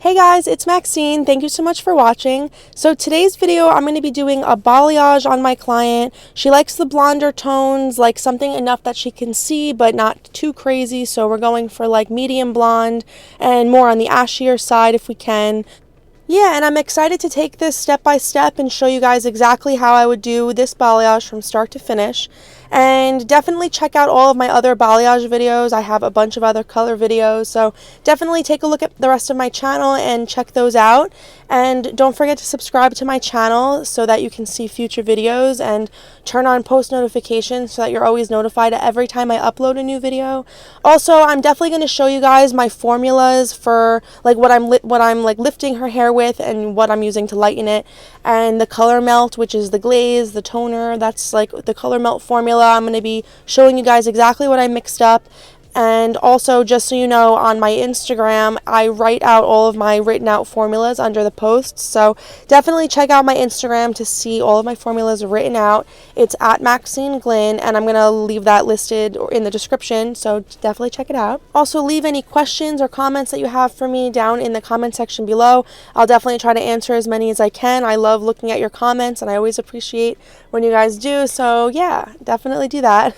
Hey guys, it's Maxine. Thank you so much for watching. So today's video, I'm going to be doing a balayage on my client. She likes the blonder tones, like something enough that she can see, but not too crazy. So we're going for like medium blonde and more on the ashier side if we can. Yeah, and I'm excited to take this step by step and show you guys exactly how I would do this balayage from start to finish. And definitely check out all of my other balayage videos. I have a bunch of other color videos, so definitely take a look at the rest of my channel and check those out. And don't forget to subscribe to my channel so that you can see future videos, and turn on post notifications so that you're always notified every time I upload a new video. Also, I'm definitely going to show you guys my formulas for like what I'm like lifting her hair with and what I'm using to lighten it, and the color melt, which is the glaze, the toner, that's like the color melt formula. I'm going to be showing you guys exactly what I mixed up. And also, just so you know, on my Instagram, I write out all of my written out formulas under the posts. So definitely check out my Instagram to see all of my formulas written out. It's at Maxine Glynn, and I'm going to leave that listed in the description. So definitely check it out. Also, leave any questions or comments that you have for me down in the comment section below. I'll definitely try to answer as many as I can. I love looking at your comments, and I always appreciate when you guys do. So yeah, definitely do that.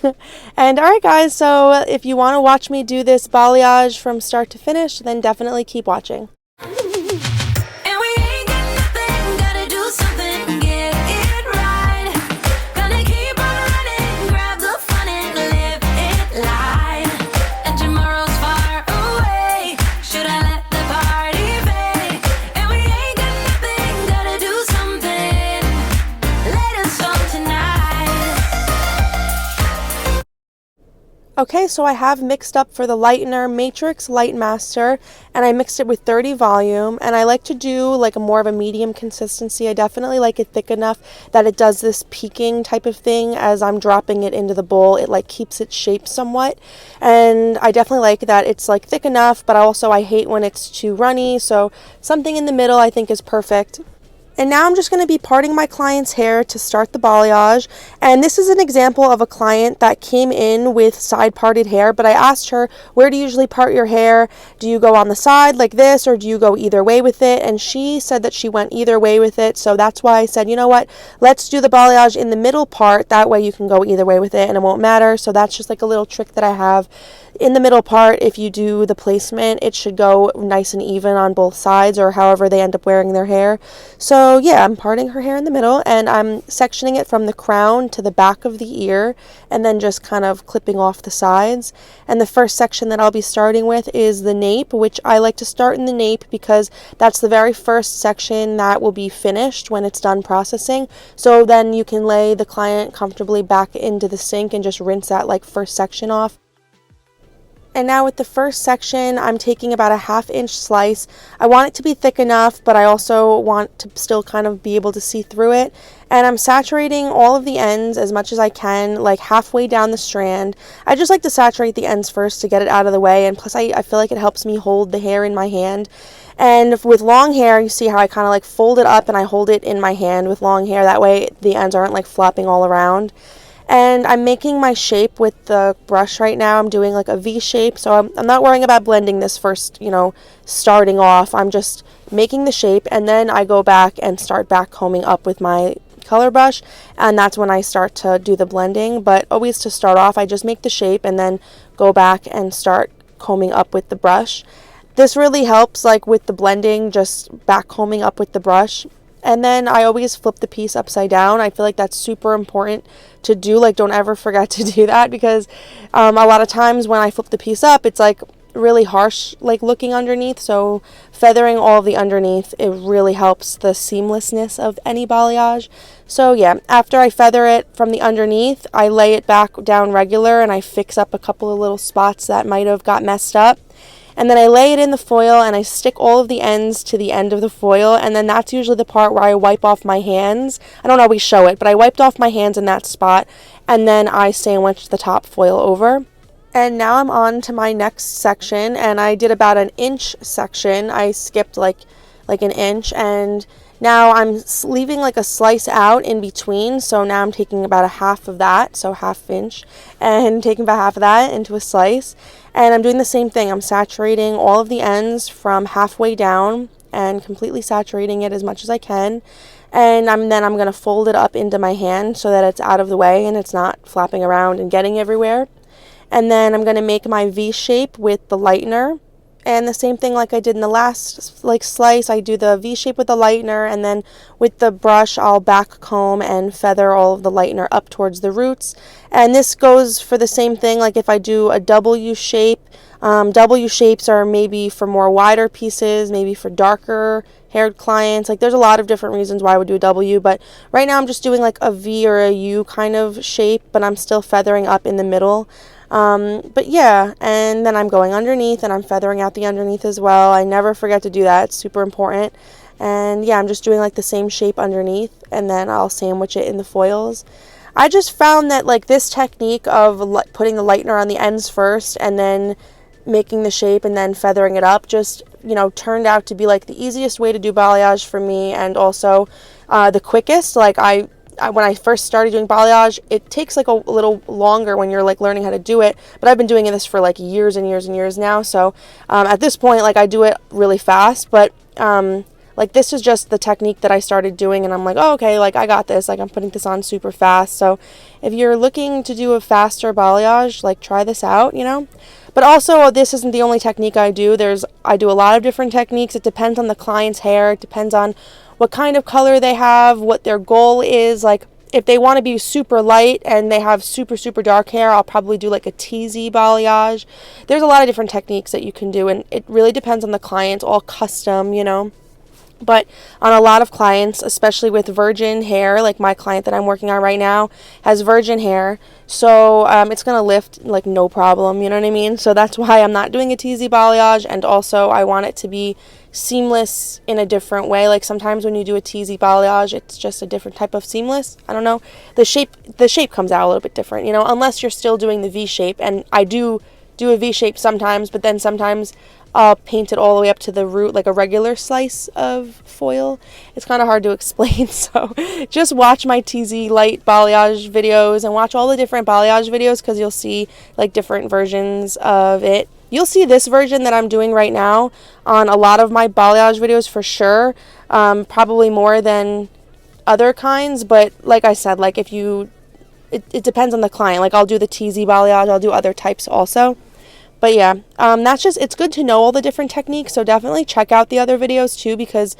And all right, guys, so if you want to watch me do this balayage from start to finish, then definitely keep watching. Okay, so I have mixed up for the lightener Matrix Light Master, and I mixed it with 30 volume, and I like to do like a more of a medium consistency. I definitely like it thick enough that it does this peaking type of thing as I'm dropping it into the bowl. It like keeps its shape somewhat, and I definitely like that it's like thick enough, but also I hate when it's too runny, so something in the middle I think is perfect. And now I'm just going to be parting my client's hair to start the balayage. And this is an example of a client that came in with side parted hair, but I asked her, where do you usually part your hair? Do you go on the side like this, or do you go either way with it? And she said that she went either way with it. So that's why I said, you know what, let's do the balayage in the middle part. That way you can go either way with it and it won't matter. So that's just like a little trick that I have. In the middle part, if you do the placement, it should go nice and even on both sides, or however they end up wearing their hair. So yeah, I'm parting her hair in the middle, and I'm sectioning it from the crown to the back of the ear, and then just kind of clipping off the sides. And the first section that I'll be starting with is the nape, which I like to start in the nape because that's the very first section that will be finished when it's done processing. So then you can lay the client comfortably back into the sink and just rinse that like first section off. And now with the first section, I'm taking about a 1/2 inch slice. I want it to be thick enough, but I also want to still kind of be able to see through it. And I'm saturating all of the ends as much as I can, like halfway down the strand. I just like to saturate the ends first to get it out of the way, and plus I feel like it helps me hold the hair in my hand. And with long hair, you see how I kind of like fold it up and I hold it in my hand with long hair. That way the ends aren't like flopping all around. And I'm making my shape with the brush right now. I'm doing like a V shape, so I'm not worrying about blending this first, you know, starting off. I'm just making the shape, and then I go back and start back combing up with my color brush, and that's when I start to do the blending. But always to start off, I just make the shape and then go back and start combing up with the brush. This really helps like with the blending, just back combing up with the brush. And then I always flip the piece upside down. I feel like that's super important to do. Like, don't ever forget to do that, because a lot of times when I flip the piece up, it's like really harsh like looking underneath. So feathering all of the underneath, it really helps the seamlessness of any balayage. So yeah, after I feather it from the underneath, I lay it back down regular, and I fix up a couple of little spots that might have got messed up. And then I lay it in the foil, and I stick all of the ends to the end of the foil, and then that's usually the part where I wipe off my hands. I don't always show it, but I wiped off my hands in that spot, and then I sandwiched the top foil over. And now I'm on to my next section, and I did about an inch section. I skipped like an inch, and Now I'm leaving like a slice out in between, so now I'm taking about a half of that, so half inch, and taking about half of that into a slice. And I'm doing the same thing. I'm saturating all of the ends from halfway down and completely saturating it as much as I can. And then I'm going to fold it up into my hand so that it's out of the way and it's not flapping around and getting everywhere. And then I'm going to make my V shape with the lightener. And the same thing like I did in the last slice, I do the V shape with the lightener, and then with the brush I'll back comb and feather all of the lightener up towards the roots. And this goes for the same thing, like if I do a W shape. W shapes are maybe for more wider pieces, maybe for darker haired clients. Like there's a lot of different reasons why I would do a W, but right now I'm just doing like a V or a U kind of shape, but I'm still feathering up in the middle. But yeah, and then I'm going underneath and I'm feathering out the underneath as well. I never forget to do that. It's super important. And yeah, I'm just doing like the same shape underneath, and then I'll sandwich it in the foils. I just found that like this technique of putting the lightener on the ends first and then making the shape and then feathering it up just, turned out to be like the easiest way to do balayage for me, and also the quickest. Like when I first started doing balayage, it takes like a little longer when you're like learning how to do it, but I've been doing this for like years and years and years now, so at this point like I do it really fast. But like this is just the technique that I started doing, and I'm like, oh, okay, like I got this, like I'm putting this on super fast. So if you're looking to do a faster balayage, like try this out, But also, this isn't the only technique I do. I do a lot of different techniques. It depends on the client's hair. It depends on what kind of color they have, what their goal is. Like, if they want to be super light and they have super, super dark hair, I'll probably do like a TZ balayage. There's a lot of different techniques that you can do, and it really depends on the client. It's all custom, But on a lot of clients, especially with virgin hair, like my client that I'm working on right now has virgin hair, so it's going to lift like no problem, you know what I mean? So that's why I'm not doing a TZ balayage, and also I want it to be seamless in a different way. Like sometimes when you do a TZ balayage, it's just a different type of seamless. I don't know. The shape comes out a little bit different, unless you're still doing the V shape, and I do a V shape sometimes, but then sometimes I'll paint it all the way up to the root like a regular slice of foil. It's kind of hard to explain, so just watch my TZ light balayage videos and watch all the different balayage videos, because you'll see like different versions of it. You'll see this version that I'm doing right now on a lot of my balayage videos for sure, probably more than other kinds, but like I said, like it depends on the client. Like I'll do the TZ balayage, I'll do other types also. But yeah, it's good to know all the different techniques, so definitely check out the other videos too, because,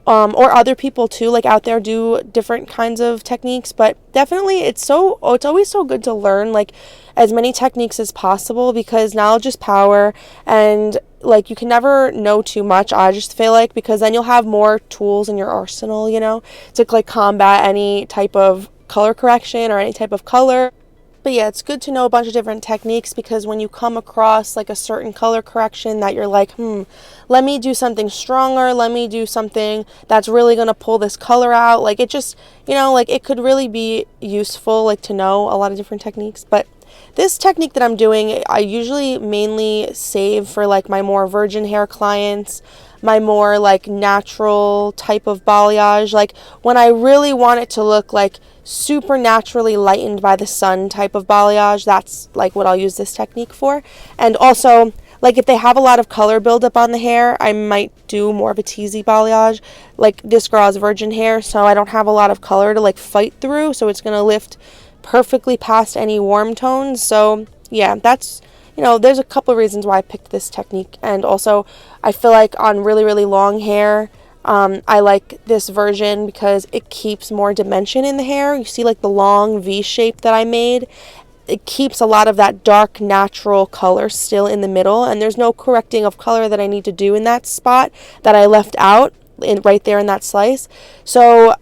or other people too, like out there do different kinds of techniques, but definitely it's always so good to learn like as many techniques as possible, because knowledge is power, and like you can never know too much, I just feel like, because then you'll have more tools in your arsenal, to like combat any type of color correction or any type of color. But yeah, it's good to know a bunch of different techniques, because when you come across like a certain color correction that you're like, let me do something stronger, let me do something that's really going to pull this color out. Like it just, like it could really be useful like to know a lot of different techniques. But this technique that I'm doing, I usually mainly save for like my more virgin hair clients, my more like natural type of balayage, like when I really want it to look like super naturally lightened by the sun type of balayage. That's like what I'll use this technique for. And also, like if they have a lot of color buildup on the hair, I might do more of a TZ balayage. Like this girl has virgin hair, so I don't have a lot of color to like fight through, so it's going to lift perfectly past any warm tones. So yeah, that's, there's a couple of reasons why I picked this technique. And also I feel like on really, really long hair, I like this version because it keeps more dimension in the hair. You see like the long V shape that I made, it keeps a lot of that dark natural color still in the middle, and there's no correcting of color that I need to do in that spot that I left out right there in that slice. So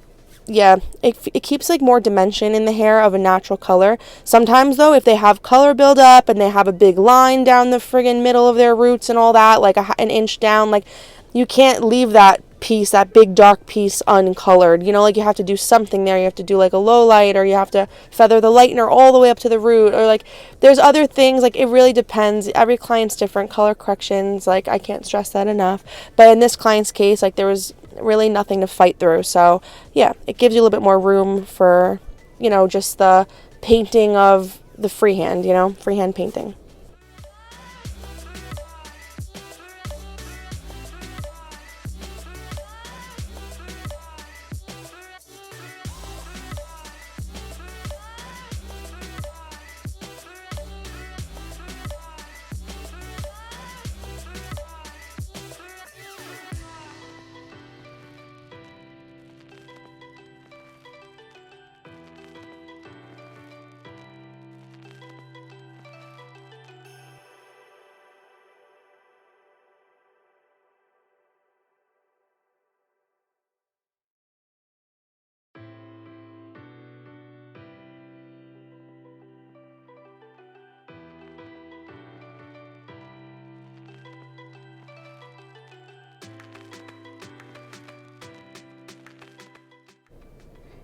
yeah, it keeps like more dimension in the hair of a natural color. Sometimes though, if they have color buildup and they have a big line down the friggin' middle of their roots and all that, like an inch down, like you can't leave that piece, that big dark piece, uncolored. Like you have to do something there. You have to do like a low light, or you have to feather the lightener all the way up to the root, or like there's other things. Like it really depends. Every client's different color corrections. Like I can't stress that enough. But in this client's case, like there was really nothing to fight through. So yeah, it gives you a little bit more room for, just the painting of the freehand, freehand painting.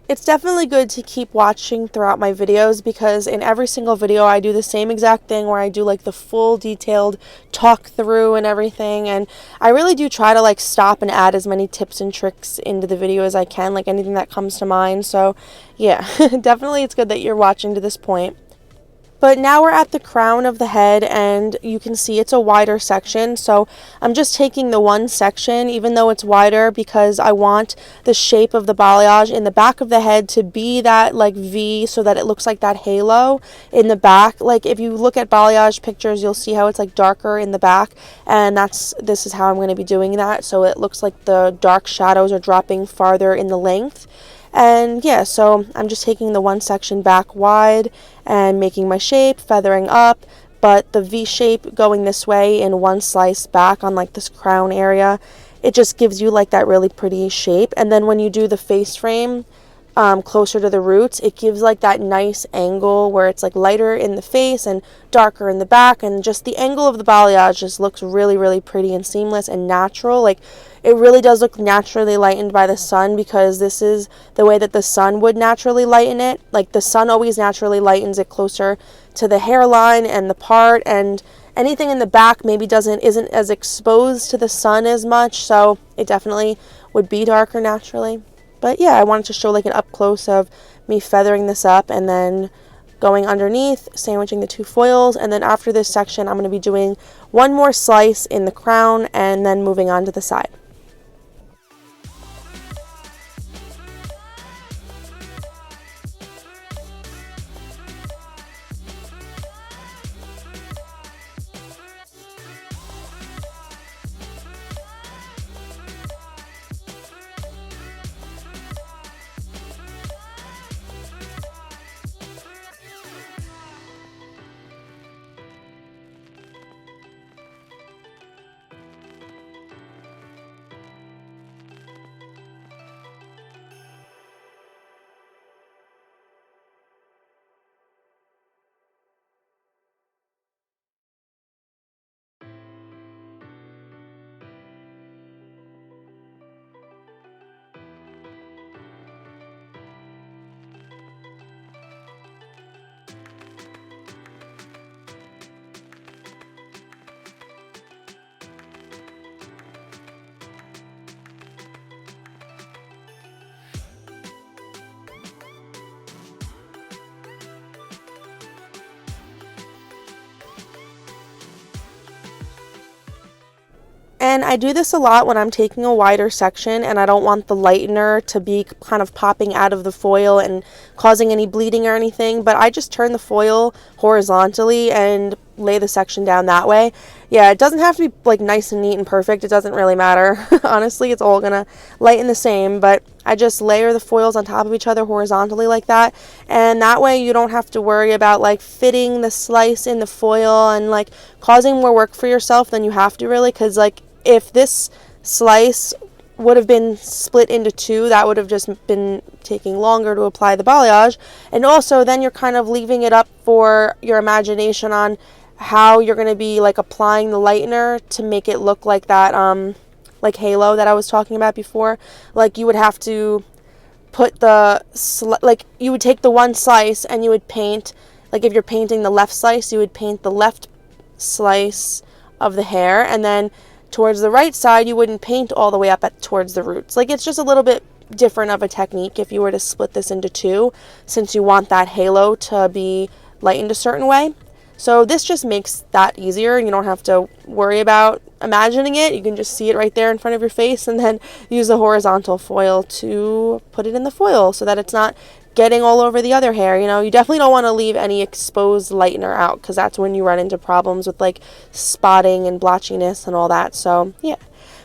It's definitely good to keep watching throughout my videos, because in every single video I do the same exact thing where I do like the full detailed talk through and everything, and I really do try to like stop and add as many tips and tricks into the video as I can, like anything that comes to mind. So yeah, definitely it's good that you're watching to this point. But now we're at the crown of the head, and you can see it's a wider section. So I'm just taking the one section, even though it's wider, because I want the shape of the balayage in the back of the head to be that like V, so that it looks like that halo in the back. Like if you look at balayage pictures, you'll see how it's like darker in the back, and this is how I'm going to be doing that. So it looks like the dark shadows are dropping farther in the length. And yeah, so I'm just taking the one section back wide and making my shape, feathering up, but the V shape going this way in one slice back on like this crown area, it just gives you like that really pretty shape. And then when you do the face frame closer to the roots, it gives like that nice angle where it's like lighter in the face and darker in the back, and just the angle of the balayage just looks really, really pretty and seamless and natural. Like it really does look naturally lightened by the sun, because this is the way that the sun would naturally lighten it. Like the sun always naturally lightens it closer to the hairline and the part, and anything in the back maybe isn't as exposed to the sun as much, so it definitely would be darker naturally. But yeah, I wanted to show like an up close of me feathering this up and then going underneath, sandwiching the two foils, and then after this section I'm going to be doing one more slice in the crown and then moving on to the side. And I do this a lot when I'm taking a wider section and I don't want the lightener to be kind of popping out of the foil and causing any bleeding or anything, but I just turn the foil horizontally and lay the section down that way. Yeah, it doesn't have to be like nice and neat and perfect. It doesn't really matter. Honestly, it's all gonna lighten the same, but I just layer the foils on top of each other horizontally like that, and that way you don't have to worry about like fitting the slice in the foil and like causing more work for yourself than you have to, really, because like if this slice would have been split into two, that would have just been taking longer to apply the balayage, and also then you're kind of leaving it up for your imagination on how you're going to be like applying the lightener to make it look like that like halo that I was talking about before. Like you would have to put like you would take the one slice and you would paint, like if you're painting the left slice, you would paint the left slice of the hair, and then towards the right side, you wouldn't paint all the way up towards the roots. Like, it's just a little bit different of a technique if you were to split this into two, since you want that halo to be lightened a certain way. So this just makes that easier, and you don't have to worry about imagining it. You can just see it right there in front of your face, and then use the horizontal foil to put it in the foil so that it's not getting all over the other hair. You know, you definitely don't want to leave any exposed lightener out, because that's when you run into problems with like spotting and blotchiness and all that. So yeah.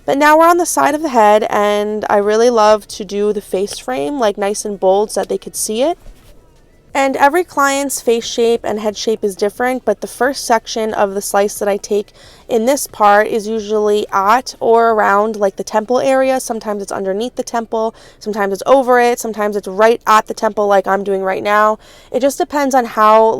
But now we're on the side of the head, and I really love to do the face frame like nice and bold so that they could see it. And every client's face shape and head shape is different, but the first section of the slice that I take in this part is usually at or around like the temple area. Sometimes it's underneath the temple, sometimes it's over it, sometimes it's right at the temple like I'm doing right now. It just depends on how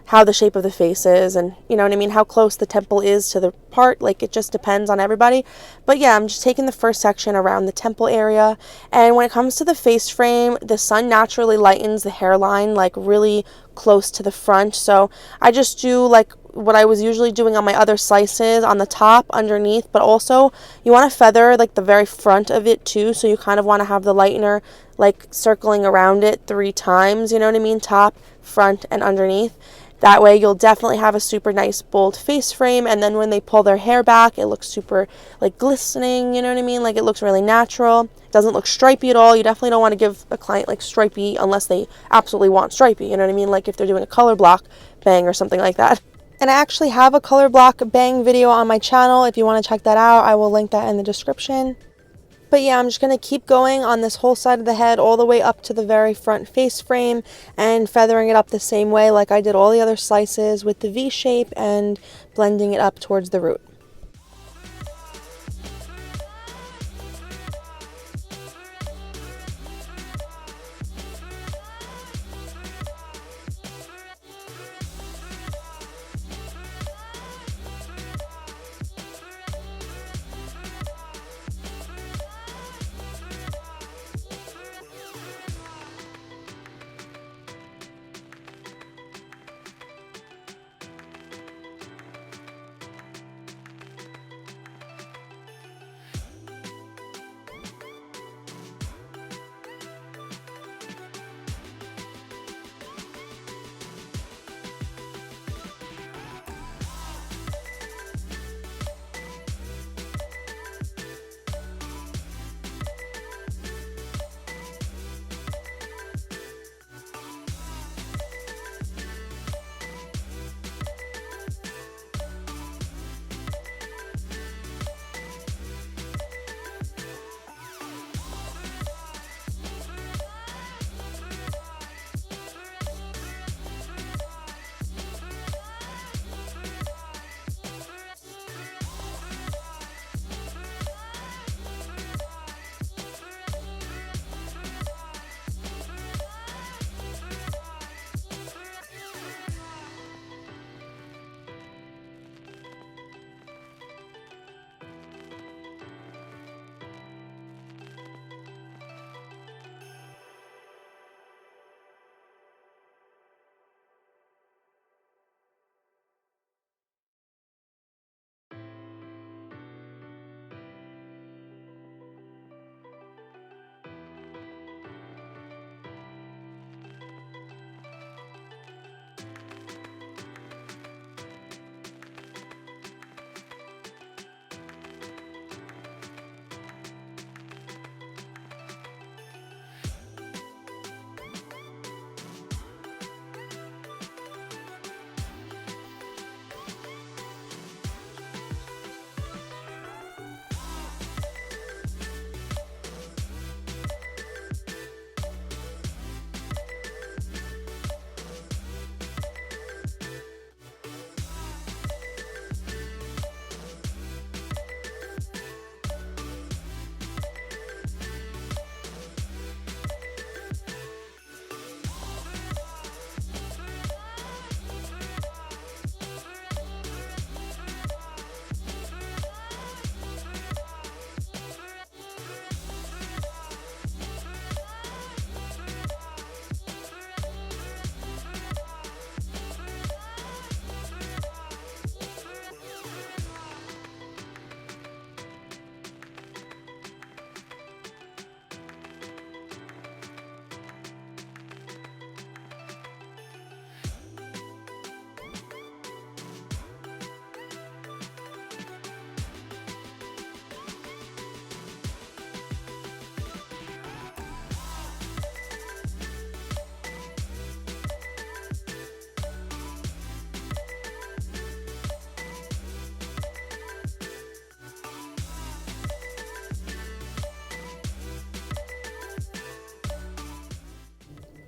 how the shape of the face is, and you know what I mean, how close the temple is to the part. Like, it just depends on everybody. But yeah, I'm just taking the first section around the temple area. And when it comes to the face frame, the sun naturally lightens the hairline like really close to the front, so I just do like what I was usually doing on my other slices, on the top, underneath, but also you want to feather like the very front of it too, so you kind of want to have the lightener like circling around it 3 times, you know what I mean, top, front, and underneath. That way you'll definitely have a super nice bold face frame, and then when they pull their hair back, it looks super like glistening, you know what I mean? Like, it looks really natural. It doesn't look stripey at all. You definitely don't want to give a client like stripey unless they absolutely want stripey, you know what I mean? Like if they're doing a color block bang or something like that. And I actually have a color block bang video on my channel. If you want to check that out, I will link that in the description. But yeah, I'm just going to keep going on this whole side of the head all the way up to the very front face frame and feathering it up the same way like I did all the other slices with the V shape and blending it up towards the root.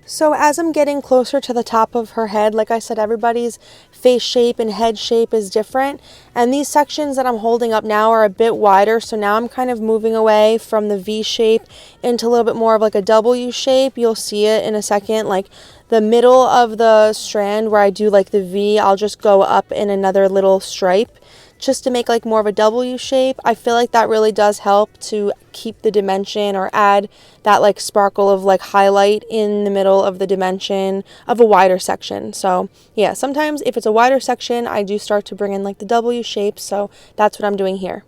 So as I'm getting closer to the top of her head, like I said, everybody's face shape and head shape is different. And these sections that I'm holding up now are a bit wider. So now I'm kind of moving away from the V shape into a little bit more of like a W shape. You'll see it in a second. Like the middle of the strand where I do like the V, I'll just go up in another little stripe, just to make like more of a W shape. I feel like that really does help to keep the dimension or add that like sparkle of like highlight in the middle of the dimension of a wider section. So yeah, sometimes if it's a wider section, I do start to bring in like the W shape. So that's what I'm doing here.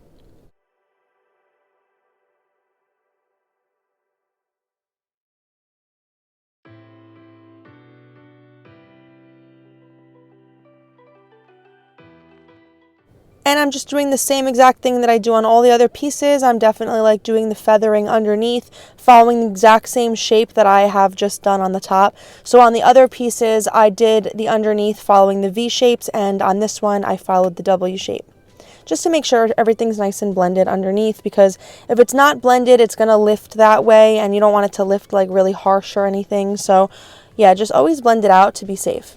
And I'm just doing the same exact thing that I do on all the other pieces. I'm definitely like doing the feathering underneath, following the exact same shape that I have just done on the top. So on the other pieces, I did the underneath following the V shapes, and on this one, I followed the W shape. Just to make sure everything's nice and blended underneath, because if it's not blended, it's going to lift that way, and you don't want it to lift like really harsh or anything. So yeah, just always blend it out to be safe.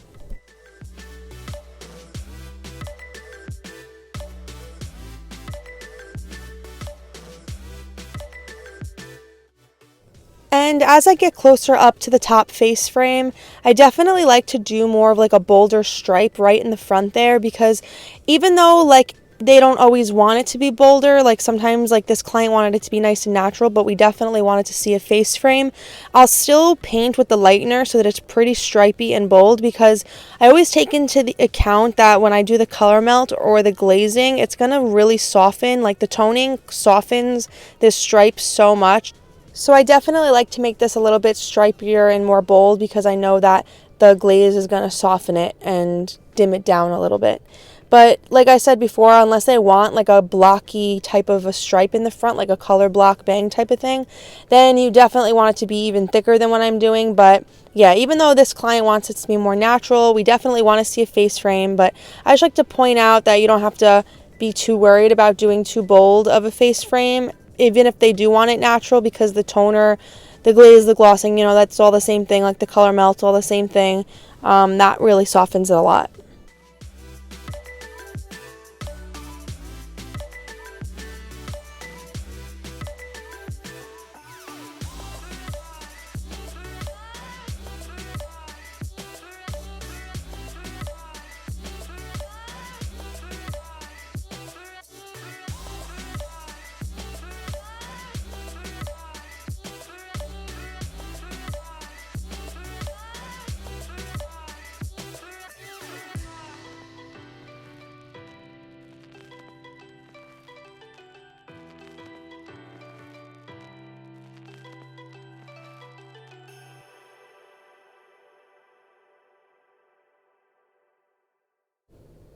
And as I get closer up to the top face frame, I definitely like to do more of like a bolder stripe right in the front there, because even though like they don't always want it to be bolder, like sometimes like this client wanted it to be nice and natural, but we definitely wanted to see a face frame, I'll still paint with the lightener so that it's pretty stripy and bold, because I always take into the account that when I do the color melt or the glazing, it's going to really soften, like the toning softens this stripe so much. So I definitely like to make this a little bit stripier and more bold, because I know that the glaze is going to soften it and dim it down a little bit. But like I said before, unless they want like a blocky type of a stripe in the front, like a color block bang type of thing, then you definitely want it to be even thicker than what I'm doing. But yeah, even though this client wants it to be more natural, we definitely want to see a face frame. But I just like to point out that you don't have to be too worried about doing too bold of a face frame, even if they do want it natural, because the toner, the glaze, the glossing, you know, that's all the same thing, like the color melt's all the same thing. That really softens it a lot.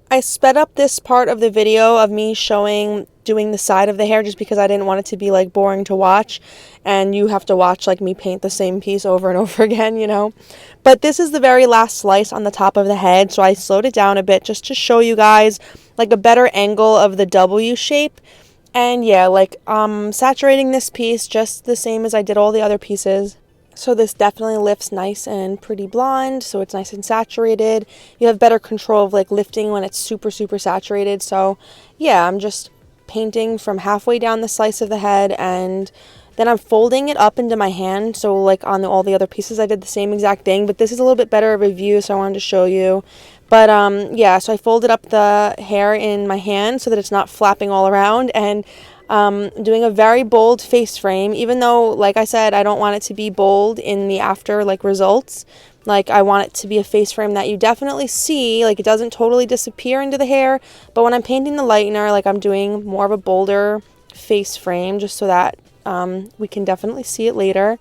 I sped up this part of the video of me doing the side of the hair, just because I didn't want it to be like boring to watch and you have to watch like me paint the same piece over and over again, you know. But this is the very last slice on the top of the head, so I slowed it down a bit just to show you guys like a better angle of the W shape. And yeah, like saturating this piece just the same as I did all the other pieces. So this definitely lifts nice and pretty blonde, so it's nice and saturated. You have better control of like lifting when it's super, super saturated. So yeah, I'm just painting from halfway down the slice of the head, and then I'm folding it up into my hand. So like on all the other pieces, I did the same exact thing, but this is a little bit better of a view, so I wanted to show you. But yeah, so I folded up the hair in my hand so that it's not flapping all around, and doing a very bold face frame, even though, like I said, I don't want it to be bold in the after like results. Like I want it to be a face frame that you definitely see, like it doesn't totally disappear into the hair, but when I'm painting the lightener, like I'm doing more of a bolder face frame just so that we can definitely see it later.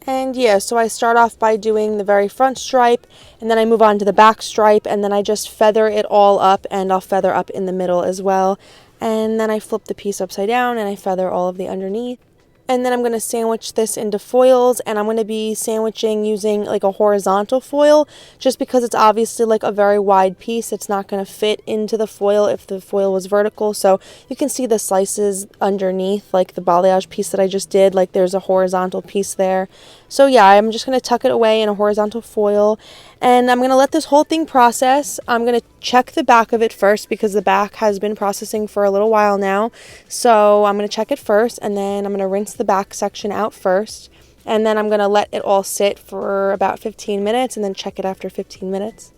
And yeah, so I start off by doing the very front stripe, and then I move on to the back stripe, and then I just feather it all up, and I'll feather up in the middle as well. And then I flip the piece upside down and I feather all of the underneath. And then I'm going to sandwich this into foils, and I'm going to be sandwiching using like a horizontal foil, just because it's obviously like a very wide piece. It's not going to fit into the foil if the foil was vertical. So you can see the slices underneath, like the balayage piece that I just did, like there's a horizontal piece there. So yeah, I'm just going to tuck it away in a horizontal foil, and I'm going to let this whole thing process. I'm going to check the back of it first because the back has been processing for a little while now. So I'm going to check it first, and then I'm going to rinse the back section out first, and then I'm going to let it all sit for about 15 minutes and then check it after 15 minutes.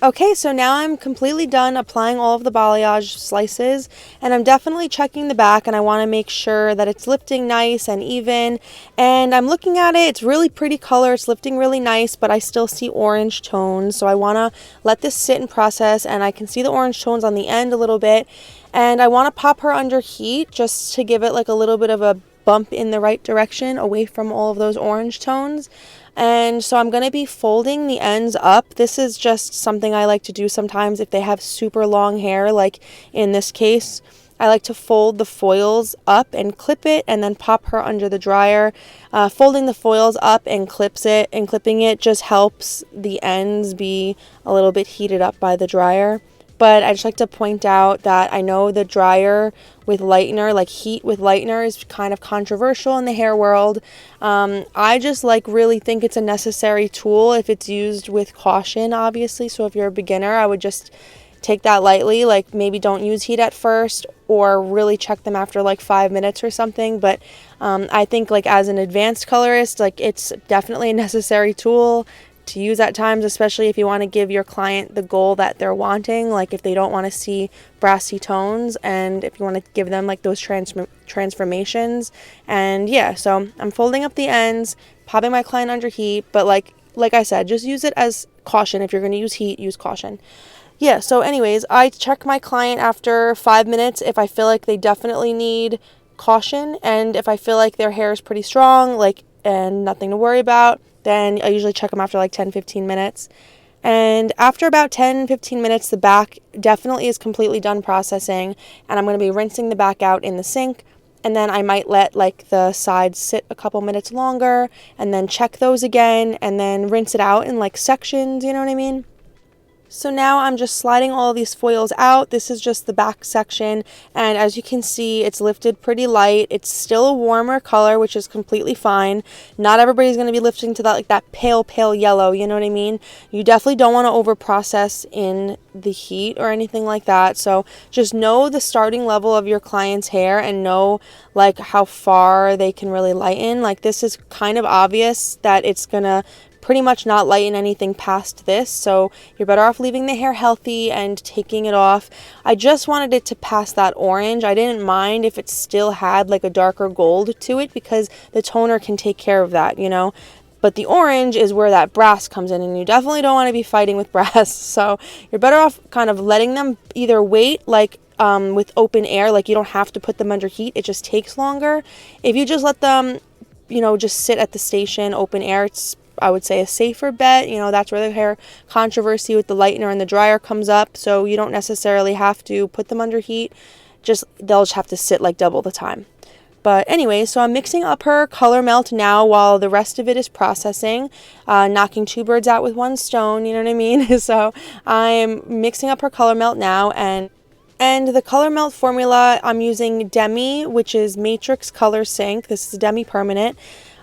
Okay, so now I'm completely done applying all of the balayage slices, and I'm definitely checking the back, and I want to make sure that it's lifting nice and even. And I'm looking at it, it's really pretty color, it's lifting really nice, but I still see orange tones, so I want to let this sit and process, and I can see the orange tones on the end a little bit, and I want to pop her under heat just to give it like a little bit of a bump in the right direction away from all of those orange tones. And so I'm going to be folding the ends up. This is just something I like to do sometimes if they have super long hair, like in this case. I like to fold the foils up and clip it and then pop her under the dryer. Folding the foils up and clipping it just helps the ends be a little bit heated up by the dryer. But I just like to point out that I know the dryer with lightener, like heat with lightener, is kind of controversial in the hair world. I just like really think it's a necessary tool if it's used with caution, obviously. So if you're a beginner, I would just take that lightly, like maybe don't use heat at first, or really check them after like 5 minutes or something. But I think like as an advanced colorist, like it's definitely a necessary tool to use at times, especially if you want to give your client the goal that they're wanting, like if they don't want to see brassy tones, and if you want to give them like those transformations. And yeah, so I'm folding up the ends, popping my client under heat, but like I said, just use it as caution. If you're going to use heat, use caution. Yeah, so anyways, I check my client after 5 minutes if I feel like they definitely need caution, and if I feel like their hair is pretty strong, like, and nothing to worry about, then I usually check them after like 10-15 minutes. And after about 10-15 minutes, the back definitely is completely done processing, and I'm going to be rinsing the back out in the sink. And then I might let like the sides sit a couple minutes longer and then check those again and then rinse it out in like sections, you know what I mean? So now I'm just sliding all these foils out. This is just the back section, and as you can see, it's lifted pretty light. It's still a warmer color, which is completely fine. Not everybody's going to be lifting to that like that pale yellow, you know what I mean? You definitely don't want to over process in the heat or anything like that. So just know the starting level of your client's hair and know like how far they can really lighten. Like this is kind of obvious that it's gonna pretty much not lighten anything past this, so you're better off leaving the hair healthy and taking it off. I just wanted it to pass that orange. I didn't mind if it still had like a darker gold to it because the toner can take care of that, you know. But the orange is where that brass comes in, and you definitely don't want to be fighting with brass. So you're better off kind of letting them either wait like with open air. Like, you don't have to put them under heat. It just takes longer. If you just let them, just sit at the station, open air, it's, I would say, a safer bet. That's where the hair controversy with the lightener and the dryer comes up. So you don't necessarily have to put them under heat. They'll just have to sit like double the time. But anyway, so I'm mixing up her color melt now while the rest of it is processing, knocking two birds out with one stone, you know what I mean? So I'm mixing up her color melt now, and the color melt formula, I'm using Demi, which is Matrix Color Sync. This is Demi Permanent.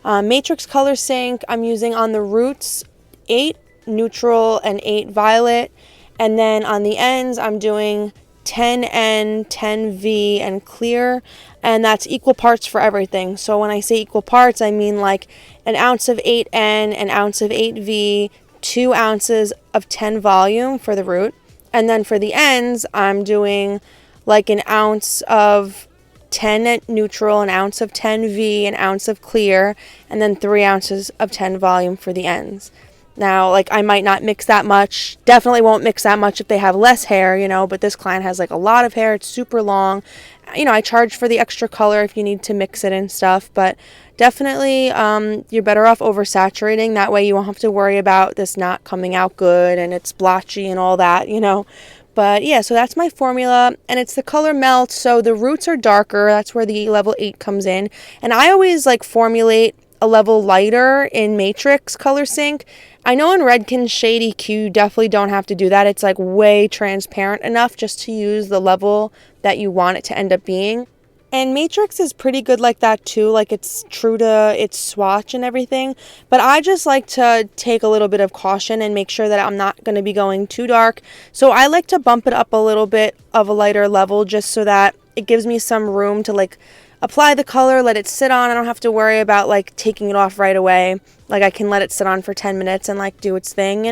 Matrix Color Sync, I'm using on the roots 8 neutral and 8 violet. And then on the ends, I'm doing 10N, 10V, and clear. And that's equal parts for everything. So when I say equal parts, I mean like an ounce of 8N, an ounce of 8V, 2 ounces of 10 volume for the root. And then for the ends, I'm doing like an ounce of 10 neutral, an ounce of 10V, an ounce of clear, and then 3 ounces of 10 volume for the ends. Now, like, I might not mix that much. Definitely won't mix that much if they have less hair, but this client has like a lot of hair. It's super long. I charge for the extra color if you need to mix it and stuff, but definitely you're better off oversaturating. That way you won't have to worry about this not coming out good and it's blotchy and all that, But yeah, so that's my formula, and it's the color melt. So the roots are darker. That's where the level 8 comes in. And I always like formulate a level lighter in Matrix Color Sync. I know in Redken's Shady Q, you definitely don't have to do that. It's like way transparent enough just to use the level that you want it to end up being. And Matrix is pretty good like that too. Like, it's true to its swatch and everything. But I just like to take a little bit of caution and make sure that I'm not going to be going too dark. So I like to bump it up a little bit of a lighter level just so that it gives me some room to like apply the color, let it sit on. I don't have to worry about like taking it off right away. Like, I can let it sit on for 10 minutes and like do its thing,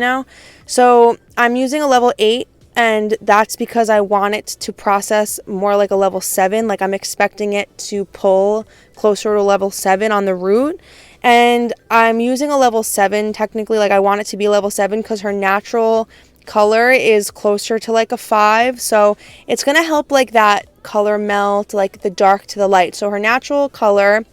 So I'm using a level 8. And that's because I want it to process more like a level 7. Like, I'm expecting it to pull closer to level 7 on the root. And I'm using a level 7 technically. Like, I want it to be level 7 because her natural color is closer to like a 5. So it's going to help like that color melt, like the dark to the light. So her natural color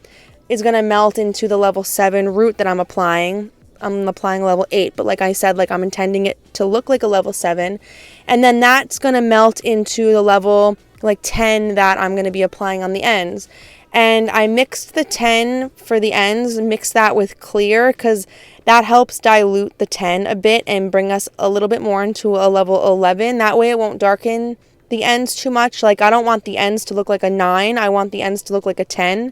is going to melt into the level 7 root that I'm applying. I'm applying level 8, but like I said, like, I'm intending it to look like a level 7. And then that's going to melt into the level like 10 that I'm going to be applying on the ends. And I mixed the 10 for the ends, mixed that with clear because that helps dilute the 10 a bit and bring us a little bit more into a level 11. That way it won't darken the ends too much. Like, I don't want the ends to look like a 9. I want the ends to look like a 10.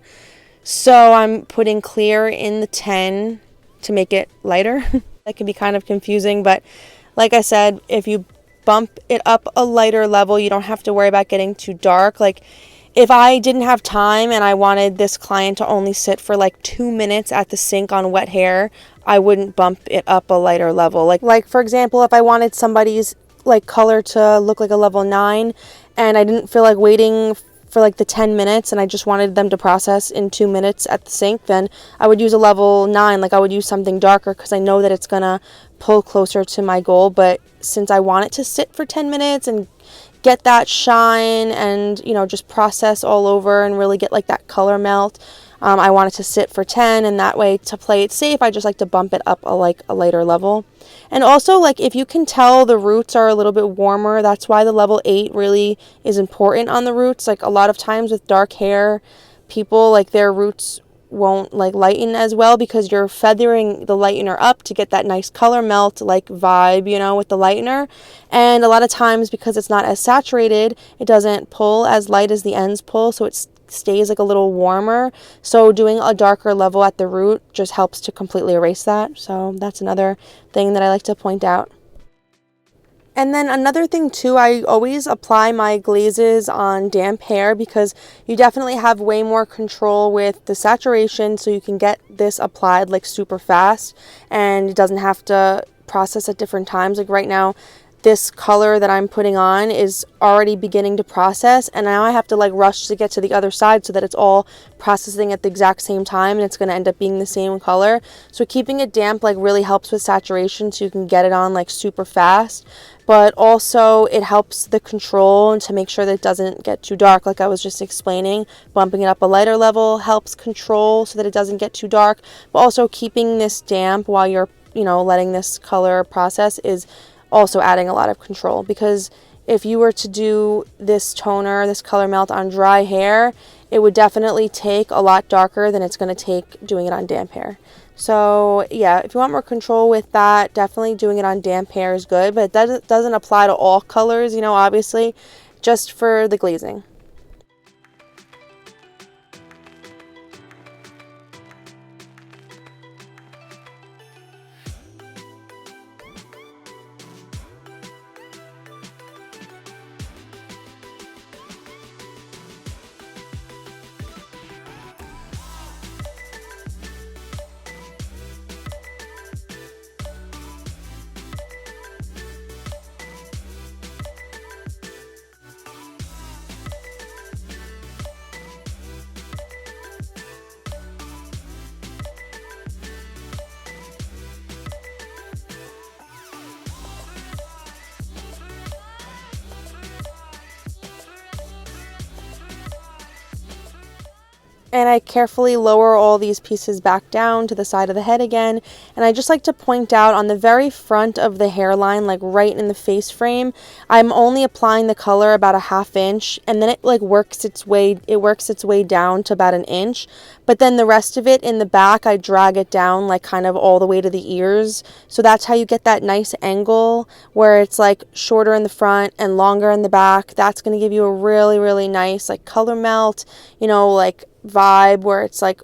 So I'm putting clear in the 10 to make it lighter. That can be kind of confusing, but like I said, if you bump it up a lighter level, you don't have to worry about getting too dark. Like, if I didn't have time and I wanted this client to only sit for like 2 minutes at the sink on wet hair, I wouldn't bump it up a lighter level. Like for example, if I wanted somebody's like color to look like a level 9 and I didn't feel like waiting for like the 10 minutes and I just wanted them to process in 2 minutes at the sink, then I would use a level 9. Like, I would use something darker because I know that it's gonna pull closer to my goal. But since I want it to sit for 10 minutes and get that shine and just process all over and really get like that color melt, I want it to sit for 10, and that way, to play it safe, I just like to bump it up a lighter level. And also, like, if you can tell the roots are a little bit warmer, that's why the level 8 really is important on the roots. Like, a lot of times with dark hair, people, like, their roots won't like lighten as well because you're feathering the lightener up to get that nice color melt like vibe, with the lightener. And a lot of times, because it's not as saturated, it doesn't pull as light as the ends pull, so it stays like a little warmer. So doing a darker level at the root just helps to completely erase that. So that's another thing that I like to point out. And then another thing too, I always apply my glazes on damp hair because you definitely have way more control with the saturation, so you can get this applied like super fast and it doesn't have to process at different times. Like right now, this color that I'm putting on is already beginning to process, and now I have to like rush to get to the other side so that it's all processing at the exact same time and it's going to end up being the same color. So keeping it damp like really helps with saturation so you can get it on like super fast. but also it helps the control and to make sure that it doesn't get too dark. Like I was just explaining, bumping it up a lighter level helps control so that it doesn't get too dark, but also keeping this damp while you're, letting this color process is also adding a lot of control, because if you were to do this toner, this color melt on dry hair, it would definitely take a lot darker than it's going to take doing it on damp hair. So yeah, if you want more control with that, definitely doing it on damp hair is good, but it doesn't apply to all colors, obviously, just for the glazing. And I carefully lower all these pieces back down to the side of the head again. And I just like to point out on the very front of the hairline, like right in the face frame, I'm only applying the color about a 1/2 inch, and then it works its way down to about 1 inch. But then the rest of it in the back, I drag it down like kind of all the way to the ears. So that's how you get that nice angle where it's like shorter in the front and longer in the back. That's going to give you a really, really nice like color melt, like vibe where it's like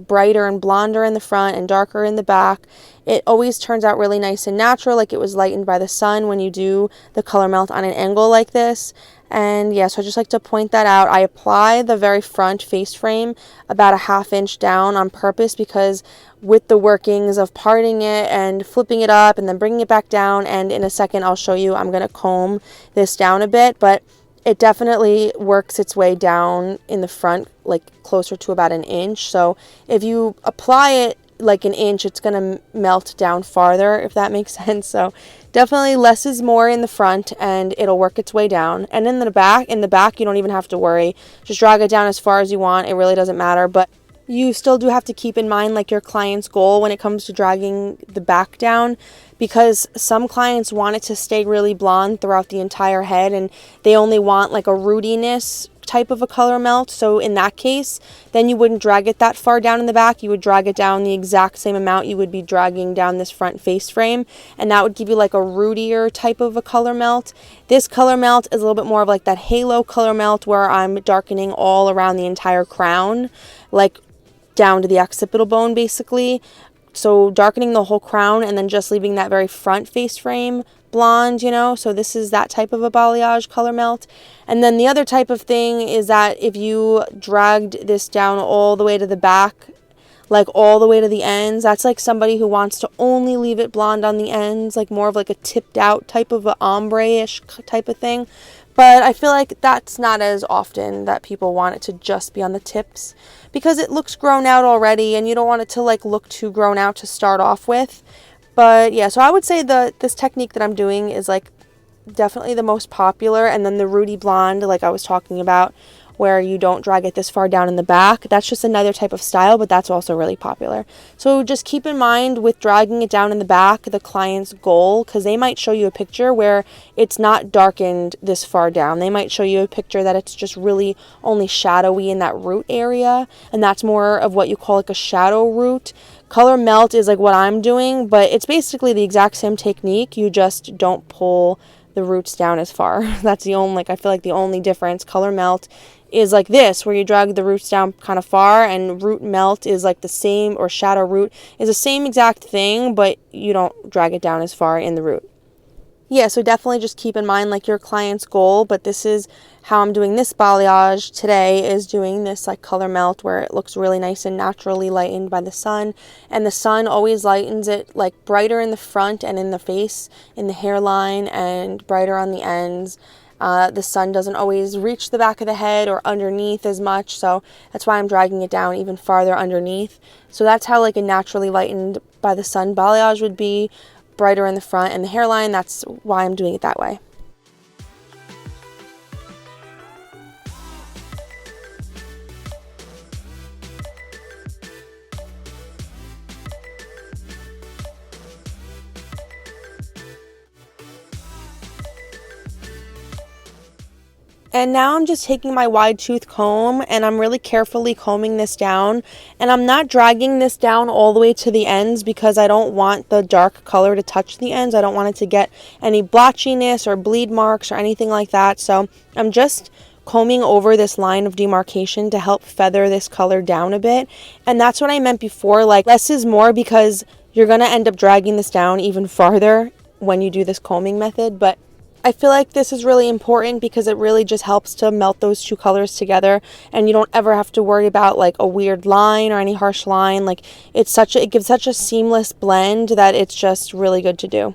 brighter and blonder in the front and darker in the back. It always turns out really nice and natural, like it was lightened by the sun when you do the color melt on an angle like this. And yeah, so I just like to point that out. I apply the very front face frame about a 1/2 inch down on purpose, because with the workings of parting it and flipping it up and then bringing it back down, and in a second I'll show you, I'm going to comb this down a bit, but it definitely works its way down in the front, like closer to about 1 inch. So if you apply it like 1 inch, it's going to melt down farther, if that makes sense. So definitely less is more in the front, and it'll work its way down. And in the back, you don't even have to worry. Just drag it down as far as you want. It really doesn't matter. But you still do have to keep in mind like your client's goal when it comes to dragging the back down, because some clients want it to stay really blonde throughout the entire head, and they only want like a rootiness type of a color melt. So in that case, then you wouldn't drag it that far down in the back. You would drag it down the exact same amount you would be dragging down this front face frame, and that would give you like a rootier type of a color melt. This color melt is a little bit more of like that halo color melt where I'm darkening all around the entire crown, like down to the occipital bone basically. So darkening the whole crown and then just leaving that very front face frame blonde, so this is that type of a balayage color melt. And then the other type of thing is that if you dragged this down all the way to the back, like all the way to the ends, that's like somebody who wants to only leave it blonde on the ends, like more of like a tipped out type of a ombre-ish type of thing. But I feel like that's not as often that people want it to just be on the tips, because it looks grown out already and you don't want it to like look too grown out to start off with. But yeah, so I would say this technique that I'm doing is like definitely the most popular. And then the Rudy Blonde, like I was talking about, where you don't drag it this far down in the back, that's just another type of style, but that's also really popular. So just keep in mind with dragging it down in the back, the client's goal, because they might show you a picture where it's not darkened this far down. They might show you a picture that it's just really only shadowy in that root area, and that's more of what you call like a shadow root. Color melt is like what I'm doing, but it's basically the exact same technique. You just don't pull the roots down as far. That's the only, I feel like the only difference. Color melt is like this, where you drag the roots down kind of far, and root melt is like the same, or shadow root is the same exact thing, but you don't drag it down as far in the root. Yeah, so definitely just keep in mind like your client's goal, but this is how I'm doing this balayage today, is doing this like color melt where it looks really nice and naturally lightened by the sun. And the sun always lightens it like brighter in the front and in the face, in the hairline, and brighter on the ends. The sun doesn't always reach the back of the head or underneath as much, so that's why I'm dragging it down even farther underneath. So that's how like a naturally lightened by the sun balayage would be. brighter in the front and the hairline. That's why I'm doing it that way. And now I'm just taking my wide tooth comb and I'm really carefully combing this down, and I'm not dragging this down all the way to the ends because I don't want the dark color to touch the ends. I don't want it to get any blotchiness or bleed marks or anything like that. So I'm just combing over this line of demarcation to help feather this color down a bit. And that's what I meant before, like less is more, because you're going to end up dragging this down even farther when you do this combing method. But I feel like this is really important because it really just helps to melt those two colors together, and you don't ever have to worry about like a weird line or any harsh line. Like it gives such a seamless blend that it's just really good to do.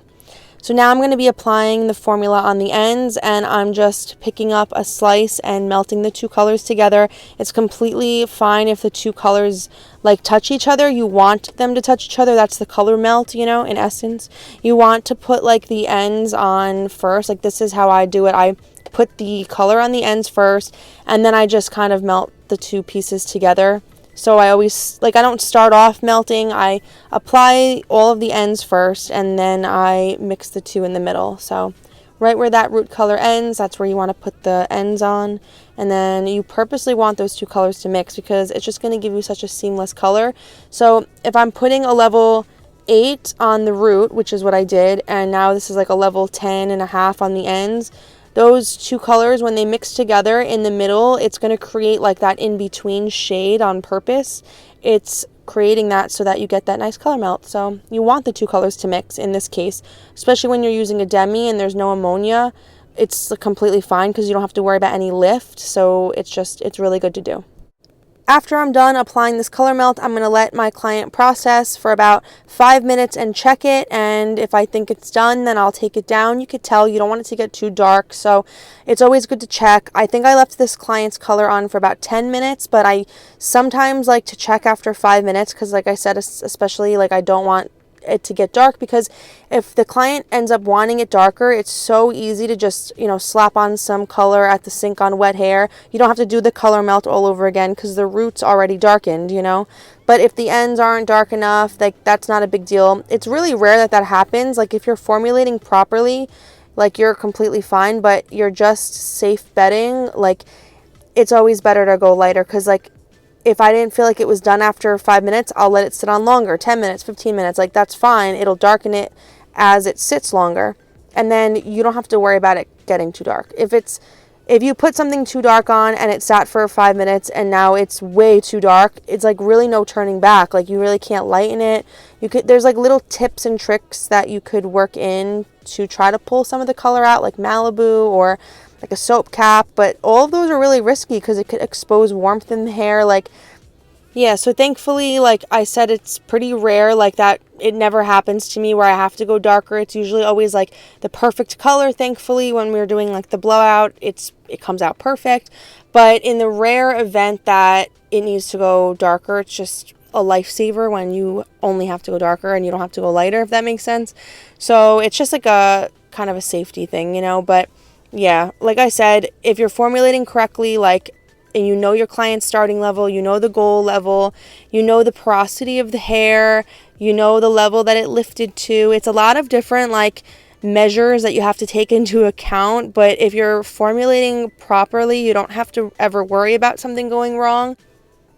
So now I'm going to be applying the formula on the ends, and I'm just picking up a slice and melting the two colors together. It's completely fine if the two colors like touch each other. You want them to touch each other. That's the color melt, in essence. You want to put like the ends on first. Like this is how I do it. I put the color on the ends first, and then I just kind of melt the two pieces together. So I always, I don't start off melting. I apply all of the ends first, and then I mix the two in the middle. So right where that root color ends, that's where you want to put the ends on. And then you purposely want those two colors to mix because it's just going to give you such a seamless color. So if I'm putting a level 8 on the root, which is what I did, and now this is like a level 10.5 on the ends, those two colors, when they mix together in the middle, it's going to create like that in-between shade on purpose. It's creating that so that you get that nice color melt. So you want the two colors to mix in this case, especially when you're using a demi and there's no ammonia. It's completely fine because you don't have to worry about any lift. So it's really good to do. After I'm done applying this color melt, I'm going to let my client process for about 5 minutes and check it. And if I think it's done, then I'll take it down. You could tell you don't want it to get too dark, so it's always good to check. I think I left this client's color on for about 10 minutes, but I sometimes like to check after 5 minutes because, like I said, especially I don't want it to get dark, because if the client ends up wanting it darker, it's so easy to just slap on some color at the sink on wet hair. You don't have to do the color melt all over again because the root's already darkened, but if the ends aren't dark enough, that's not a big deal. It's really rare that happens. Like if you're formulating properly, you're completely fine, but you're just safe betting, it's always better to go lighter, because if I didn't feel like it was done after 5 minutes, I'll let it sit on longer, 10 minutes, 15 minutes. That's fine. It'll darken it as it sits longer. And then you don't have to worry about it getting too dark. If you put something too dark on and it sat for 5 minutes and now it's way too dark, it's really no turning back. You really can't lighten it. There's little tips and tricks that you could work in to try to pull some of the color out, like Malibu or a soap cap, but all of those are really risky because it could expose warmth in the hair. So thankfully, I said, it's pretty rare that. It never happens to me where I have to go darker. It's usually always the perfect color. Thankfully, when we're doing the blowout, it comes out perfect. But in the rare event that it needs to go darker, it's just a lifesaver when you only have to go darker and you don't have to go lighter, if that makes sense. So it's just a kind of a safety thing, but yeah, like I said, if you're formulating correctly, and you know your client's starting level, you know the goal level, you know the porosity of the hair, you know the level that it lifted to. It's a lot of different measures that you have to take into account, but if you're formulating properly, you don't have to ever worry about something going wrong.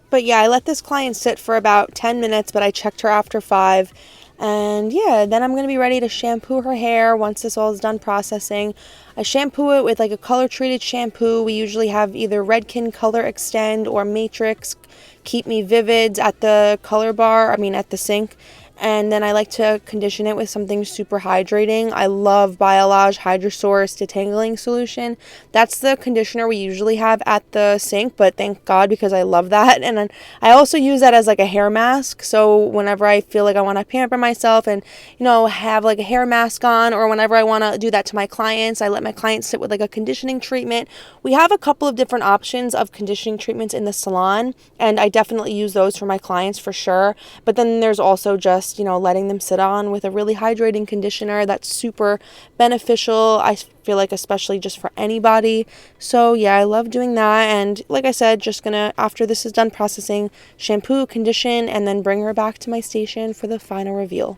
But yeah, I let this client sit for about 10 minutes, but I checked her after 5. And yeah, then I'm going to be ready to shampoo her hair once this all is done processing. I shampoo it with a color treated shampoo. We usually have either Redken Color Extend or Matrix Keep Me Vivids at the at the sink. And then I like to condition it with something super hydrating. I love Balayage Hydrosource Detangling Solution. That's the conditioner we usually have at the sink, but thank God, because I love that. And then I also use that as a hair mask. So whenever I feel I want to pamper myself and, have a hair mask on, or whenever I want to do that to my clients, I let my clients sit with a conditioning treatment. We have a couple of different options of conditioning treatments in the salon, and I definitely use those for my clients for sure. But then there's also just just, letting them sit on with a really hydrating conditioner. That's super beneficial, I feel like, especially just for anybody. So yeah, I love doing that. And like I said, just gonna, after this is done processing, shampoo, condition, and then bring her back to my station for the final reveal.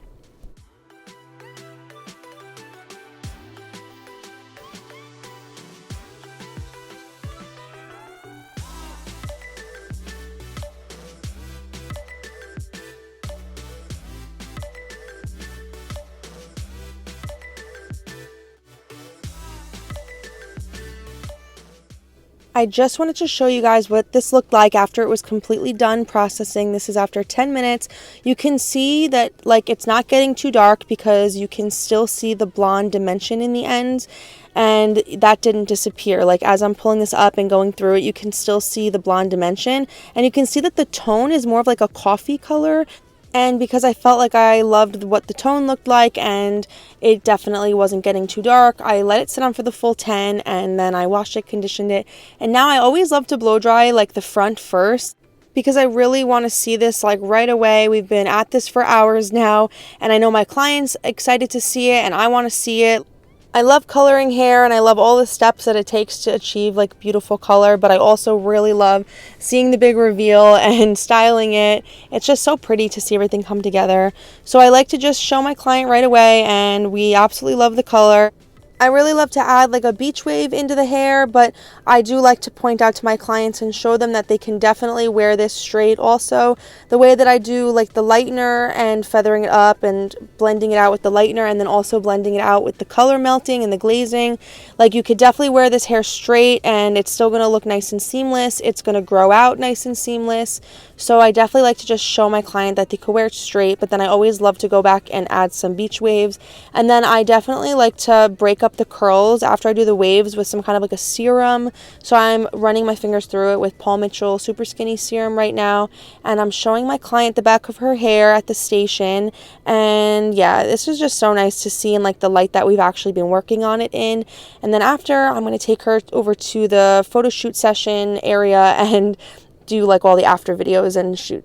I just wanted to show you guys what this looked like after it was completely done processing. This is after 10 minutes. You can see that it's not getting too dark because you can still see the blonde dimension in the ends, and that didn't disappear. As I'm pulling this up and going through it, you can still see the blonde dimension, and you can see that the tone is more of a coffee color. And because I felt like I loved what the tone looked like and it definitely wasn't getting too dark, I let it sit on for the full 10, and then I washed it, conditioned it. And now I always love to blow dry the front first, because I really want to see this right away. We've been at this for hours now, and I know my client's excited to see it and I want to see it. I love coloring hair and I love all the steps that it takes to achieve beautiful color, but I also really love seeing the big reveal and styling it. It's just so pretty to see everything come together. So I like to just show my client right away, and we absolutely love the color. I really love to add a beach wave into the hair, but I do like to point out to my clients and show them that they can definitely wear this straight also. The way that I do the lightener and feathering it up and blending it out with the lightener, and then also blending it out with the color melting and the glazing. You could definitely wear this hair straight and it's still going to look nice and seamless. It's going to grow out nice and seamless. So I definitely like to just show my client that they could wear it straight, but then I always love to go back and add some beach waves. And then I definitely like to break up the curls after I do the waves with some kind of a serum. So I'm running my fingers through it with Paul Mitchell Super Skinny Serum right now, and I'm showing my client the back of her hair at the station. And yeah, this is just so nice to see in the light that we've actually been working on it in. And then after, I'm going to take her over to the photo shoot session area and do all the after videos and shoot.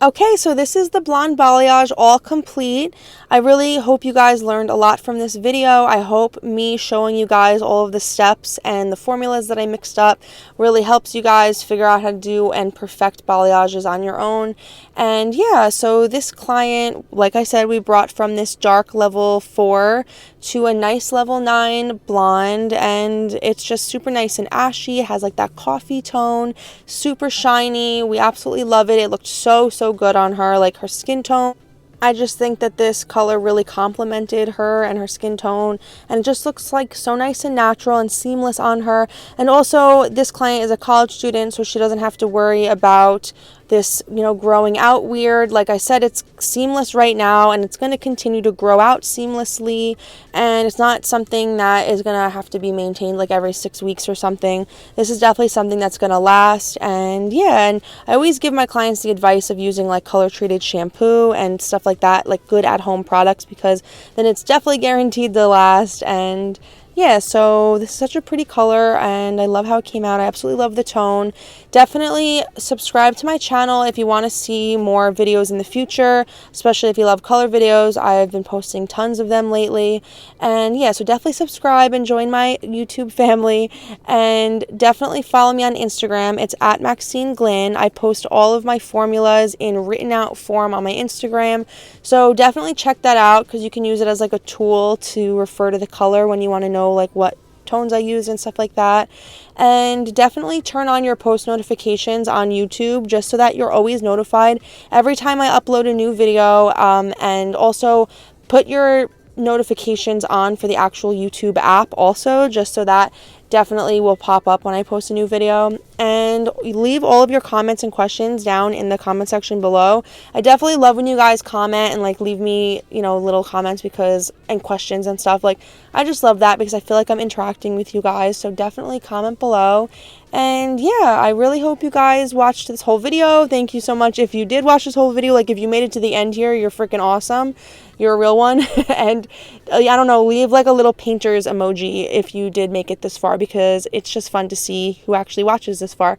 Okay, so this is the blonde balayage all complete. I really hope you guys learned a lot from this video. I hope me showing you guys all of the steps and the formulas that I mixed up really helps you guys figure out how to do and perfect balayages on your own. And yeah, so this client, like I said, we brought from this dark level 4 to a nice level 9 blonde, and it's just super nice and ashy. It has that coffee tone, super shiny. We absolutely love it. It looked so good on her, her skin tone. I just think that this color really complemented her and her skin tone, and it just looks so nice and natural and seamless on her. And also, this client is a college student, so she doesn't have to worry about this, growing out weird. Like I said, it's seamless right now, and it's going to continue to grow out seamlessly, and it's not something that is going to have to be maintained every 6 weeks or something. This is definitely something that's going to last. And yeah, and I always give my clients the advice of using color treated shampoo and stuff like that, good at home products, because then it's definitely guaranteed to last. And yeah, so this is such a pretty color, and I love how it came out. I absolutely love the tone. Definitely subscribe to my channel if you want to see more videos in the future, especially if you love color videos. I've been posting tons of them lately. And yeah, so definitely subscribe and join my YouTube family, and definitely follow me on Instagram. It's at Maxine Glynn. I post all of my formulas in written out form on my Instagram, so definitely check that out, because you can use it as a tool to refer to the color when you want to know what tones I use and stuff like that. And definitely turn on your post notifications on YouTube, just so that you're always notified every time I upload a new video. And also put your notifications on for the actual YouTube app also, just so that definitely will pop up when I post a new video. And leave all of your comments and questions down in the comment section below. I definitely love when you guys comment and leave me, little comments and questions and stuff. I just love that, because I feel I'm interacting with you guys. So definitely comment below. And yeah, I really hope you guys watched this whole video. Thank you so much if you did watch this whole video. If you made it to the end here, you're freaking awesome. You're a real one. And I don't know, leave a little painter's emoji if you did make it this far, because it's just fun to see who actually watches this far.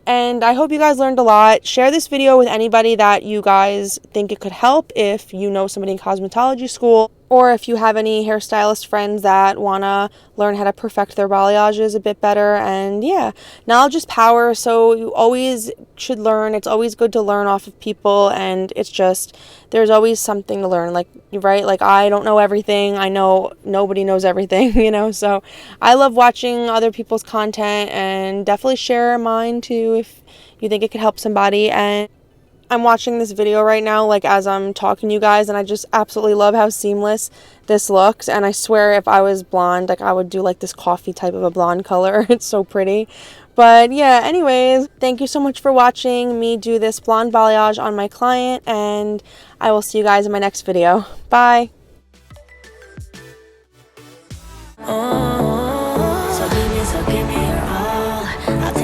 And I hope you guys learned a lot. Share this video with anybody that you guys think it could help, if you know somebody in cosmetology school, or if you have any hairstylist friends that want to learn how to perfect their balayages a bit better. And yeah, knowledge is power, so you always should learn. It's always good to learn off of people, and it's just, there's always something to learn. Like, right? Like, I don't know everything. I know nobody knows everything, so I love watching other people's content, and definitely share mine too if you think it could help somebody. And I'm watching this video right now, like, as I'm talking to you guys, and I just absolutely love how seamless this looks. And I swear if I was blonde, like, I would do like this coffee type of a blonde color. It's so pretty. But yeah, anyways, thank you so much for watching me do this blonde balayage on my client, and I will see you guys in my next video. Bye. So give me your all. I'll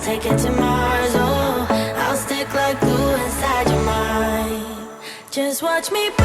take it to Mars. Oh, I'll stick like glue inside your mind. Just watch me break.